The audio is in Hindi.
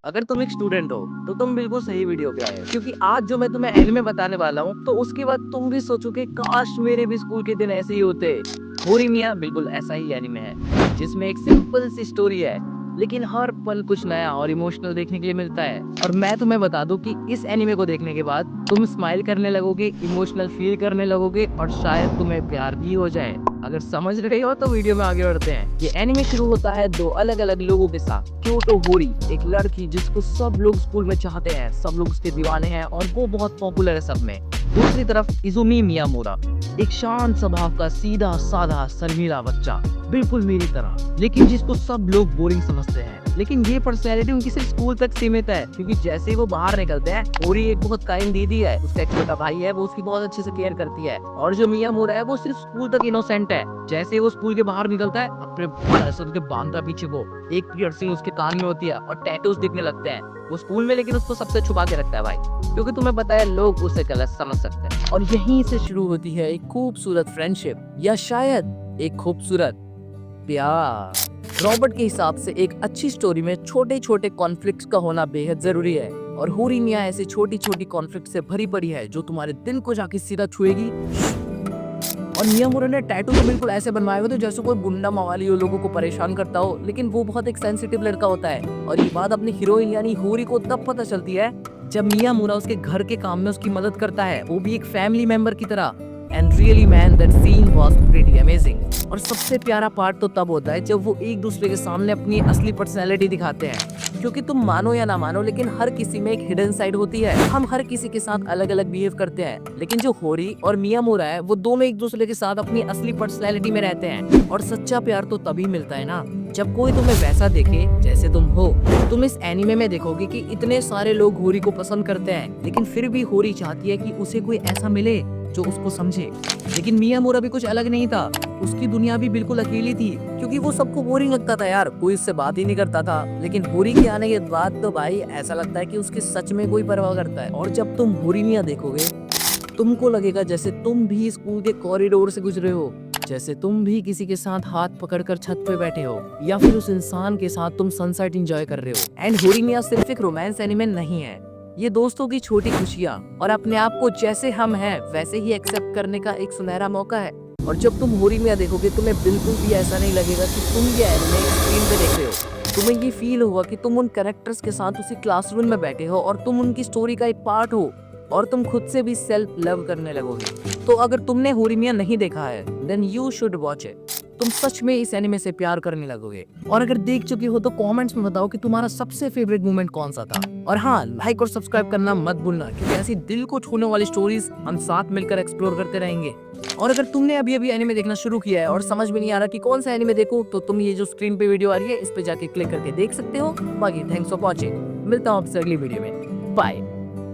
अगर तुम एक स्टूडेंट हो तो तुम बिल्कुल सही वीडियो पे आए हो, क्योंकि आज जो मैं तुम्हें एनिमे बताने वाला हूँ तो उसके बाद तुम भी सोचोगे काश मेरे भी स्कूल के दिन ऐसे ही होते। होरीमिया बिल्कुल ऐसा ही एनिमे है जिसमें एक सिंपल सी स्टोरी है, लेकिन हर पल कुछ नया और इमोशनल देखने के लिए मिलता है। और मैं तुम्हें बता दूं कि इस एनिमे को देखने के बाद तुम स्माइल करने लगोगे, इमोशनल फील करने लगोगे और शायद तुम्हें प्यार भी हो जाए। अगर समझ रहे हो तो वीडियो में आगे बढ़ते हैं। ये एनिमे शुरू होता है दो अलग अलग लोगों के साथ। क्योटो होरी, एक लड़की जिसको सब लोग स्कूल में चाहते हैं, सब लोग उसके दीवाने हैं और वो बहुत पॉपुलर है सब में। दूसरी तरफ इजुमी मियामुरा, एक शांत स्वभाव का सीधा साधा शर्मीला बच्चा, बिल्कुल मेरी तरह, लेकिन जिसको सब लोग बोरिंग समझते हैं। लेकिन ये पर्सनैलिटी उनकी सिर्फ स्कूल तक सीमित है, क्योंकि जैसे ही वो बाहर निकलते हैं, होरी एक बहुत काइंड दीदी है, उसका एक छोटा भाई है, वो उसकी बहुत अच्छे से केयर करती है। और जो मियामुरा है वो सिर्फ स्कूल तक इनोसेंट है। जैसे ही वो स्कूल के बाहर निकलता है, अपने पैसों के बांधता पीछे वो, एक पियर्सिंग उसके कान में होती है और टैटूज दिखने लगते हैं। वो स्कूल में लेकिन उसको सबसे छुपा के रखता है भाई, क्योंकि तुम्हें पता है लोग उसे गलत समझ सकते हैं। और यहीं से शुरू होती है एक खूबसूरत फ्रेंडशिप, या शायद एक खूबसूरत प्यार। रॉबर्ट के हिसाब से एक अच्छी स्टोरी में छोटे छोटे कॉन्फ्लिक्ट्स का होना बेहद जरूरी है, और होरीमिया ऐसी छोटी छोटी कॉन्फ्लिक्ट से भरी पड़ी है जो तुम्हारे दिल को जाके सीधा छुएगी। और मियामुरा ने टैटू तो बिल्कुल ऐसे बनवाए हुए थे जैसे कोई गुंडा मवाली हो, लोगों को परेशान करता हो, लेकिन वो बहुत एक सेंसिटिव लड़का होता है। और ये बात अपनी हीरोइन यानी होरी को तब पता चलती है जब मियामुरा उसके घर के काम में उसकी मदद करता है, वो भी एक फैमिली मेंबर की तरह। And really man, that scene was pretty amazing. और सबसे प्यारा पार्ट तो तब होता है जब वो एक दूसरे के सामने अपनी असली पर्सनैलिटी दिखाते हैं, क्योंकि तुम मानो या ना मानो लेकिन हर किसी में एक हिडन साइड होती है। हम हर किसी के साथ अलग अलग बिहेव करते हैं, लेकिन जो होरी और मियामुरा है वो दोनों एक दूसरे के साथ अपनी असली पर्सनैलिटी में रहते हैं। और सच्चा प्यार तो तभी मिलता है ना जब कोई तुम्हें वैसा देखे जैसे तुम हो। तुम इस एनिमे में देखोगे कि इतने सारे लोग होरी को पसंद करते हैं, लेकिन फिर भी होरी चाहती है कि उसे कोई ऐसा मिले जो उसको समझे। लेकिन मियामुरा भी कुछ अलग नहीं था, उसकी दुनिया भी बिल्कुल अकेली थी, क्योंकि वो सबको बोरिंग लगता था यार, कोई उससे बात ही नहीं करता था। लेकिन होरी के आने के बाद तो भाई ऐसा लगता है कि उसकी सच में कोई परवाह करता है। और जब तुम होरीमिया देखोगे तुमको लगेगा जैसे तुम भी स्कूल के कॉरिडोर से गुजरे हो, जैसे तुम भी किसी के साथ हाथ पकड़कर छत पे बैठे हो, या फिर उस इंसान के साथ तुम सनसेट एंजॉय कर रहे हो। एंड होरीमिया सिर्फ एक रोमांस एनिमे नहीं है, ये दोस्तों की छोटी खुशियाँ और अपने आप को जैसे हम हैं वैसे ही एक्सेप्ट करने का एक सुनहरा मौका है। और जब तुम होरीमिया देखोगे तुम्हें बिल्कुल भी ऐसा नहीं लगेगा कि तुम ये एनिमे स्क्रीन पे देख रहे हो। तुम्हें ये फील होगा कि तुम उन कैरेक्टर्स के साथ उसी क्लासरूम में बैठे हो और तुम उनकी स्टोरी का एक पार्ट हो, और तुम खुद से भी सेल्फ लव करने लगोगे। तो अगर तुमने होरीमिया नहीं देखा है then you should watch it. तुम सच में इस एनिमे से प्यार करने लगोगे। और अगर देख चुके हो तो कमेंट्स में बताओ कि तुम्हारा सबसे फेवरेट मोमेंट कौन सा था। और हाँ, लाइक और सब्सक्राइब करना मत भूलना, क्योंकि ऐसी दिल को छूने वाली स्टोरीज हम साथ मिलकर एक्सप्लोर करते रहेंगे। और अगर तुमने अभी अभी एनिमे देखना शुरू किया है और समझ में नहीं आ रहा कि कौन सा एनिमे देखो, तो तुम ये जो स्क्रीन पे वीडियो आ रही है इस पे जाके क्लिक करके देख सकते हो। बाकी थैंक्स फॉर वॉचिंग, मिलता हूँ आपसे अगली वीडियो में, बाय।